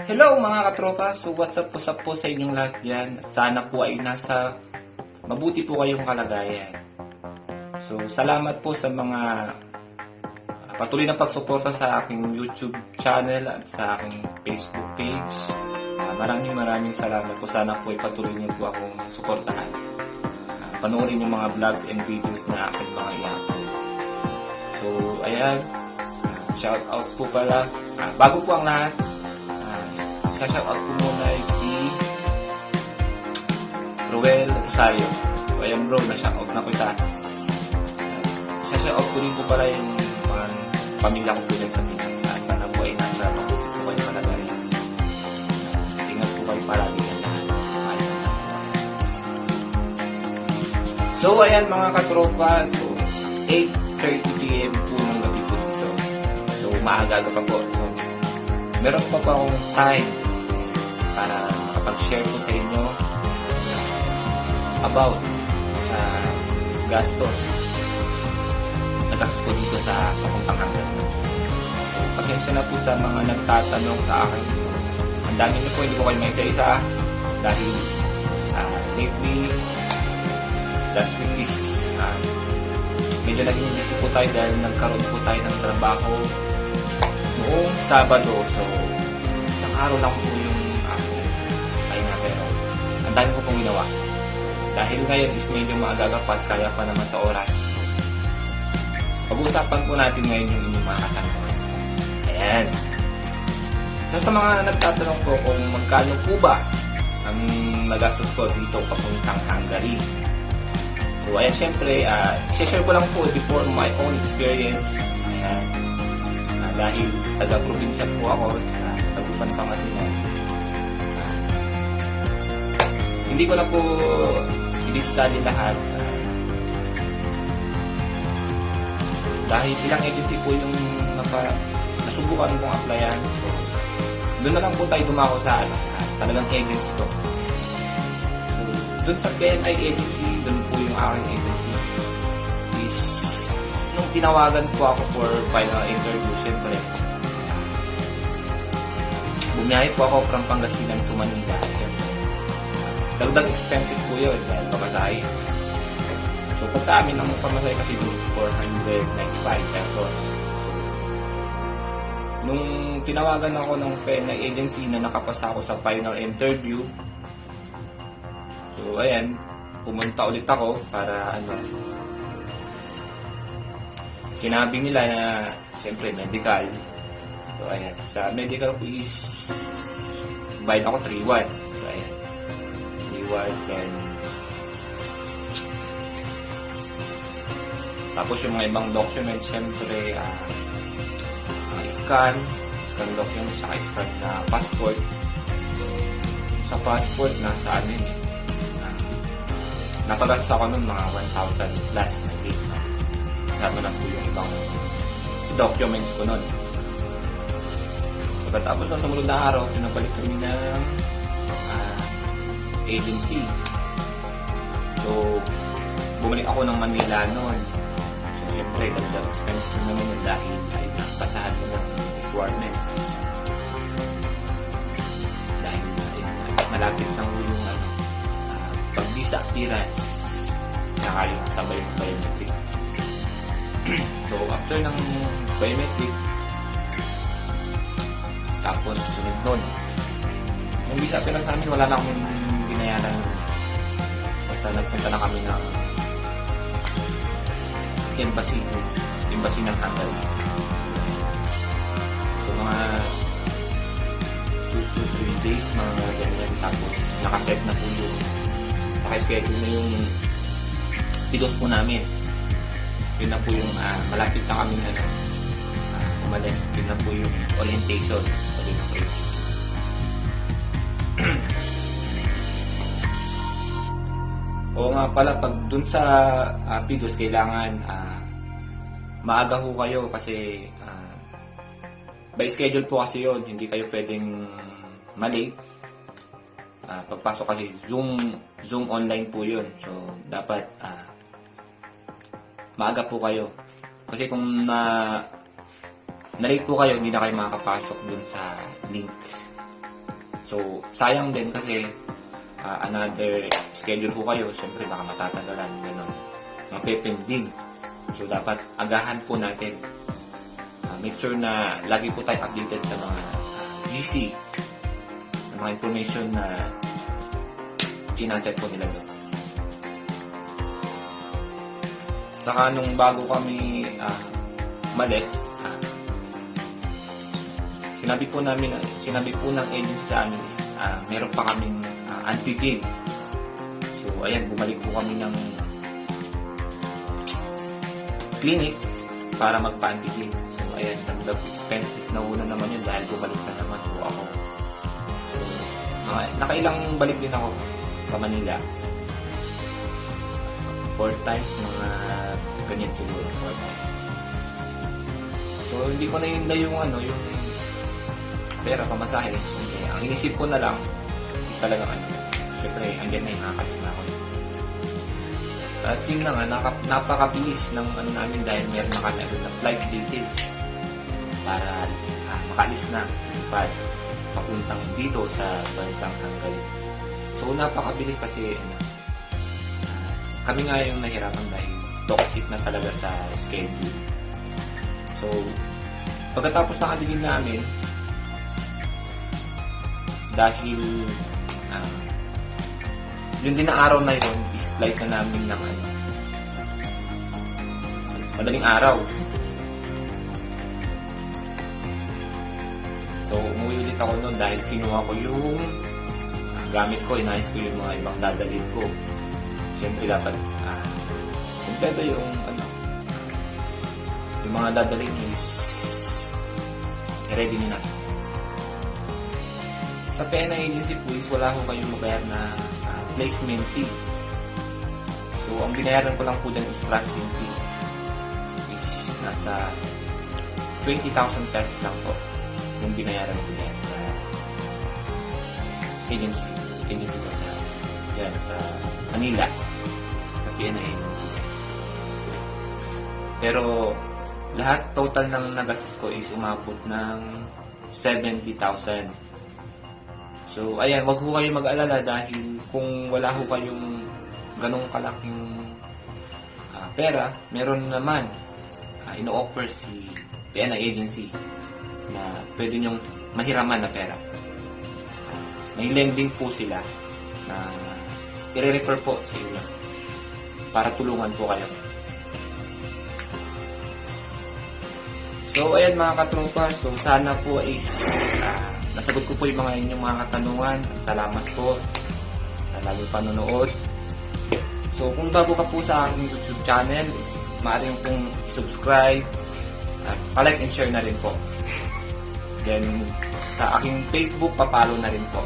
Hello mga katropa! So what's up po sa inyong lahat dyan? At sana po ay nasa mabuti po kayong kalagayan. So salamat po sa mga patuloy na pagsuporta sa aking YouTube channel at sa aking Facebook page. Maraming salamat po. Sana po ay patuloy niyo po akong suportahan. Panoorin yung mga vlogs and videos na aking mga i-upload. So ayan, shout out po pala. Bago po ang lahat, shout out po muna si Roel Rosario. So ayan bro, na-shout out na kita. Shout out po rin po pala yung mga pamilya ko po dyan sa Pinas. Sana po ay nasa mabuti po kayo kalagayan. Ingat po kayo palagi yan lahat. So ayan mga katropa, so 8:30 PM po ng gabi po dito. So maaga pa po. So meron pa akong time para makapag-share po sa inyo about sa gastos. Nagastos po dito sa papuntang hanggan. So, pasensya na po sa mga nagtatanong sa akin. Ang dami niyo po, hindi ko kayo may isa-isa dahil lately, last week is medyo naging busy po tayo dahil nagkaroon po tayo ng trabaho noong Sabado. So, isang araw lang po yung pero ang dami ko pong ginawa. Dahil ngayon is medyo maagagapat, kaya pa naman sa oras. Pag-uusapan po natin ngayon yung inyong mga katanungan. Ayan. So sa mga nagtatanong po kung magkano po ba ang nagastos ko dito papuntang Hungary. So ayan, syempre, share ko lang po before my own experience. Ayan. Dahil taga-probinsya po ako sa Taguban, Pangasinan. Hindi ko na po i-study lahat dahil ilang agency po yung nasubukan kong applyan. So, doon na lang po tayo dumako sa talagang agency ko. So, doon sa PNI agency, doon po yung aking agency is nung tinawagan po ako for final interview, syempre bumiyahe po ako from Pangasinan to Manila. Dagdag expenses po yun dahil pamasahe. So pag sa amin ang pamasahe kasi doon 495 pesos. Nung tinawagan ako ng PNI agency na nakapasa ako sa final interview, so ayan, pumunta ulit ako para sinabi nila na siyempre medical. So ayan, sa medical po is bayad ako 3,100. So ayan, and tapos yung mga ibang documents, syempre scan documents, saka scan na passport. Sa passport nasa amin napagastos ako nun mga 1,000 plus na date na kasama na po yung ibang documents ko nun. Pagkatapos ng sumunod na araw, pinabalik kami ng agency. So, bumalik ako ng Manila noon. So, syempre, dagdag expense naman yun dahil ay nakapasahan ko ng requirements. Dahil malapit ng yung pag-visa appearance saka yung sabay ng biometric. So, after ng biometric, tapos sunod nun, yung visa appearance namin, wala na akong binayaran. Basta nagpunta na kami ng embassy ng Hungary. So mga 2 to 3 days, mga ganyan. Tapos nakaset na po yung naka-schedule na yung pilos po namin. Yun na po yung malapit na kami umalis. Yun na po yung orientation. Oo nga pala, pag dun sa PIDOS, kailangan maaga ho kayo kasi by schedule po kasi yun, hindi kayo pwedeng mali. Pagpasok kasi Zoom online po yun, so dapat maaga po kayo kasi kung na late po kayo, hindi na kayo makakapasok dun sa link. So, sayang din kasi another schedule po kayo. Siyempre, baka matatagalan. Ganun. Mapepending. So, dapat agahan po natin. Make sure na lagi po tayo updated sa mga GC, ng mga information na chinachat po nila doon. Saka nung bago kami malis, sinabi po ng agency sa amin is meron pa kaming antigen. So, ayan, bumalik po kami ng clinic para magpa-antigen. So, ayan, dagdag expenses na una naman yun dahil bumalik na naman po ako. So, nakailang balik din ako sa Manila. 4 times, mga ganyan siguro, 4 times. So, hindi ko na yun na yung pera pamasahe. Okay. Ang inisip ko na lang is talagang syempre, andyan na yung nakakalis na ako. At yun na nga, napakabilis ng namin dahil meron na kami na flight details para makalis na papuntang dito sa bansang Hungary. So, napakabilis kasi kami nga yung nahirapan dahil toxic na talaga sa schedule. So, pagkatapos ng aligin namin, dahil yun din na araw na yun is flight na namin ng madaling araw. So, umuwi ulit ako noon dahil kinuha ko yung gamit ko, inayos ko yung mga ibang dadalhin ko. Siyempre dapat kompleto yung yung mga dadalhin is ready nila. Sa PNA agency po is wala ko kayong mabayar na placement fee. So, ang binayaran ko lang po dyan is processing fee. Which nasa 20,000 pesos lang po yung binayaran ko dyan sa agency ko sa Manila, sa PNA agency. Pero lahat total ng nagastos ko is umabot ng 70,000. So, ayan, wag ho kayo mag-alala dahil kung wala ho kayong ganong kalaking pera, meron naman ino-offer si PNA agency na pwede nyong mahiraman na pera. May lending po sila na i-refer po sa inyo para tulungan po kayo. So, ayan mga katropa, so sana po is nasagot ko po yung mga inyong mga katanungan. Salamat po sa laging panonood. So, kung bago ka po sa aking YouTube channel, maaari yung pong subscribe at palike and share na rin po. Then, sa aking Facebook, papalo na rin po.